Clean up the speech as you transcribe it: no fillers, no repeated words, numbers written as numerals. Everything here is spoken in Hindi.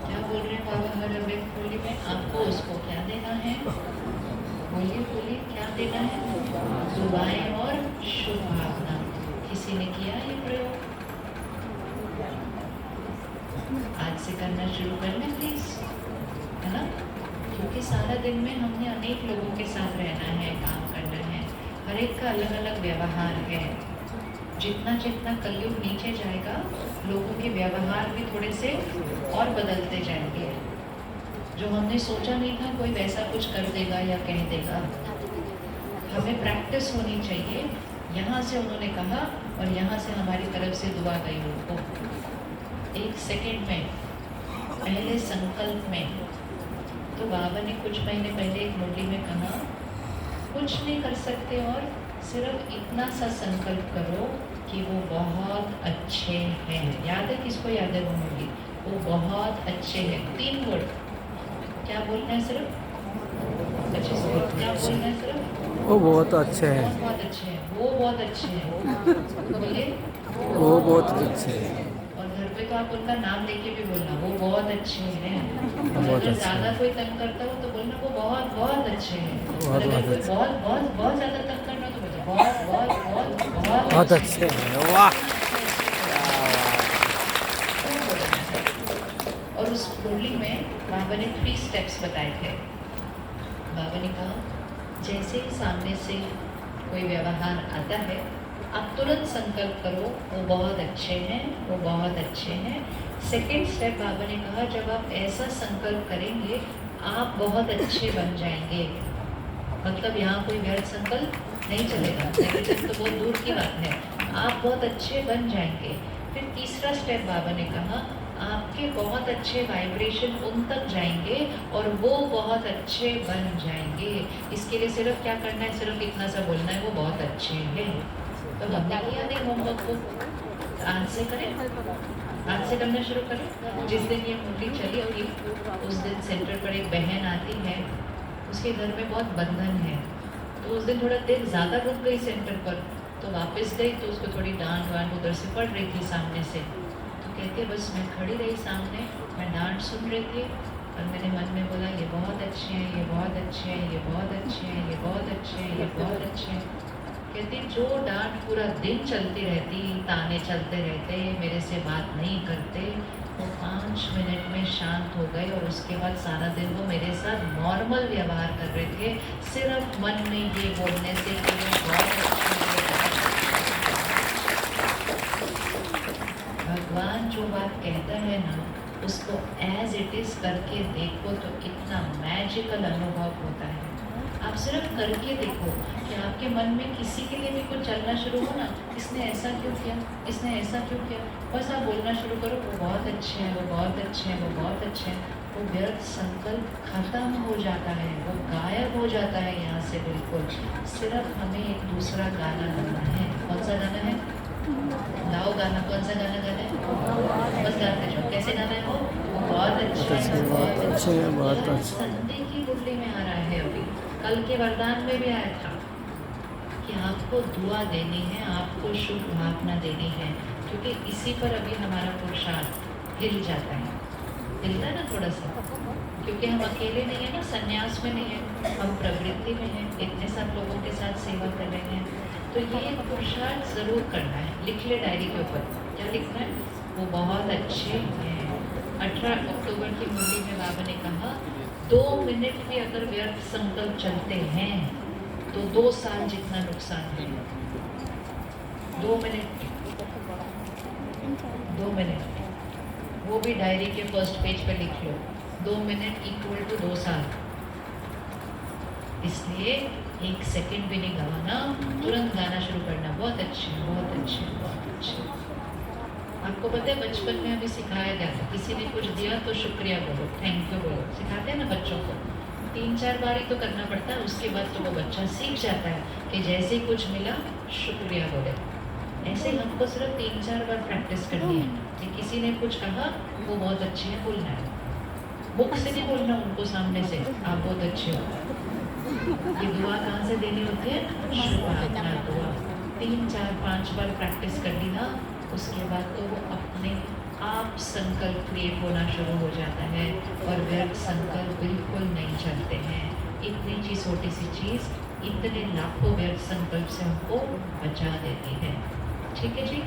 क्या बोल रहे हैं बाबा हर अव्यक्त होली में? आपको उसको क्या देना है? बोलिए बोलिए, क्या देना है? दुआएं और शुभ भावना। किसी ने किया ये प्रयोग? आज से करना शुरू कर लें प्लीज, है ना? क्योंकि सारा दिन में हमने अनेक लोगों के साथ रहना है, काम करना है, हर एक का अलग अलग व्यवहार है। जितना जितना कलयुग नीचे जाएगा, लोगों के व्यवहार भी थोड़े से और बदलते जाएंगे। जो हमने सोचा नहीं था कोई वैसा कुछ कर देगा या कह देगा। हमें प्रैक्टिस होनी चाहिए। यहाँ से उन्होंने कहा और यहाँ से हमारी तरफ से दुआ गई उनको। 1 सेकेंड में, पहले संकल्प में। तो बाबा ने कुछ महीने पहले एक मुरली में कहा, कुछ नहीं कर सकते और सिर्फ इतना सा संकल्प करो कि वो बहुत अच्छे हैं। याद है? किसको याद है वो मुरली? वो बहुत अच्छे हैं। 3 वर्ड क्या बोलना है? सिर्फ अच्छे से क्या बोलना है? सिर्फ वो बहुत अच्छे हैं। बहुत अच्छे हैं, वो बहुत अच्छे हैं। बोलिए, वो बहुत अच्छे हैं। और घर पे तो आप उनका नाम लेके भी बोलना, वो बहुत अच्छे हैं। और बहुत अगर अच्छे ज्यादा हैं। कोई तंग करता हो तो बोलना वो बहुत बहुत अच्छे हैं। और बहुत अगर कोई अच्छे। बहुत बहुत बहुत ज्यादा तंग करना तो बोलना बहुत बहुत बहुत बहुत बहुत अच्छे अच्छे हैं। हैं। वाह। और उस मुरली में बाबा ने 3 स्टेप्स बताए थे। बाबा ने कहा, जैसे ही सामने से कोई व्यवहार आता है, आप तुरंत संकल्प करो वो बहुत अच्छे हैं, वो बहुत अच्छे हैं। सेकेंड स्टेप बाबा ने कहा, जब आप ऐसा संकल्प करेंगे आप बहुत अच्छे बन जाएंगे। मतलब यहाँ कोई व्यर्थ संकल्प नहीं चलेगा, नेगेटिव तो बहुत दूर की बात है। आप बहुत अच्छे बन जाएंगे। फिर तीसरा स्टेप बाबा ने कहा, आपके बहुत अच्छे वाइब्रेशन उन तक जाएंगे और वो बहुत अच्छे बन जाएंगे। इसके लिए सिर्फ क्या करना है? सिर्फ इतना सा बोलना है, वो बहुत अच्छे हैं। तो हमने किया नहीं होमवर्क को, आज से करें, आज से करना शुरू करें। जिस दिन ये मुरली चली थी उस दिन सेंटर पर एक बहन आती है, उसके घर में बहुत बंधन है। तो उस दिन थोड़ा देर ज़्यादा रुक गई सेंटर पर, तो वापस गई तो उसको थोड़ी डांट वांट उधर से पड़ रही थी सामने से। तो कहती है, बस मैं खड़ी रही सामने, मैं डांट सुन रही थी और मैंने मन में बोला, ये बहुत अच्छे हैं, ये बहुत अच्छे हैं, ये बहुत अच्छे हैं, ये बहुत अच्छे हैं, ये बहुत अच्छे हैं। कहती, जो डांट पूरा दिन चलती रहती, ताने चलते रहते, मेरे से बात नहीं करते, वो 5 मिनट में शांत हो गए और उसके बाद सारा दिन वो मेरे साथ नॉर्मल व्यवहार कर रहे थे, सिर्फ मन में ये बोलने से कि वो बहुत अच्छे हैं। भगवान जो बात कहता है ना, उसको एज इट इज करके देखो तो कितना मैजिकल अनुभव होता है। आप सिर्फ करके देखो कि आपके मन में किसी के लिए भी कुछ चलना शुरू हो ना, इसने ऐसा क्यों किया, इसने ऐसा क्यों किया, बस आप बोलना शुरू करो, वो बहुत अच्छे हैं, वो बहुत अच्छे हैं, वो बहुत अच्छे हैं। वो व्यर्थ संकल्प खत्म हो जाता है, वो गायब हो जाता है यहाँ से बिल्कुल। सिर्फ हमें एक दूसरा गाना गाना है। कौन सा गाना है? गाओ गाना। कौन सा गाना गाना है? बस गाते जाओ। कैसे गाना है वो? बहुत अच्छे हैं, बहुत अच्छे हैं, बहुत अच्छे। संडे की मुरली में आ रहा है अभी, कल के वरदान में भी आया था कि आपको दुआ देनी है, आपको शुभ भावना देनी है, क्योंकि इसी पर अभी हमारा पुरुषार्थ हिल जाता है। हिलता है ना थोड़ा सा, क्योंकि हम अकेले नहीं है ना, संन्यास में नहीं है, हम प्रवृत्ति में हैं, इतने सारे लोगों के साथ सेवा कर रहे हैं। तो ये पुरुषार्थ जरूर करना है। लिख ले डायरी के ऊपर, क्या लिखना है? वो बहुत अच्छे हैं। 18 अक्टूबर की मुरली में बाबा ने कहा, 2 मिनट भी अगर व्यर्थ संकल्प चलते हैं तो 2 साल जितना नुकसान है। 2 मिनट, 2 मिनट, वो भी डायरी के फर्स्ट पेज पे लिख लो। 2 मिनट इक्वल टू 2 साल। इसलिए 1 सेकेंड भी नहीं गवाना, तुरंत गाना शुरू करना, बहुत अच्छे, बहुत अच्छे, बहुत अच्छे। आपको पता है बचपन में हमें सिखाया गया था, किसी ने कुछ दिया तो शुक्रिया बोलो, थैंक यू बोलो, सिखाते हैं ना बच्चों को। 3-4 बार ही तो करना पड़ता है, उसके बाद तो वो बच्चा सीख जाता है कि जैसे ही कुछ मिला शुक्रिया बोले। ऐसे हमको सिर्फ 3-4 बार प्रैक्टिस करनी है कि किसी ने कुछ कहा, वो बहुत अच्छे हैं बोलना है। बुक से नहीं बोलना उनको सामने से, आप बहुत अच्छे हो। ये दुआ कहाँ से देनी होती है? शुभकामना दुआ। 3-4-5 बार प्रैक्टिस कर ली ना, उसके बाद तो वो अपने आप संकल्प क्रिएट होना शुरू हो जाता है और व्यर्थ संकल्प बिल्कुल नहीं चलते हैं। इतनी सी छोटी सी चीज़ इतने लाखों व्यर्थ संकल्प से हमको बचा देती है। ठीक है जी।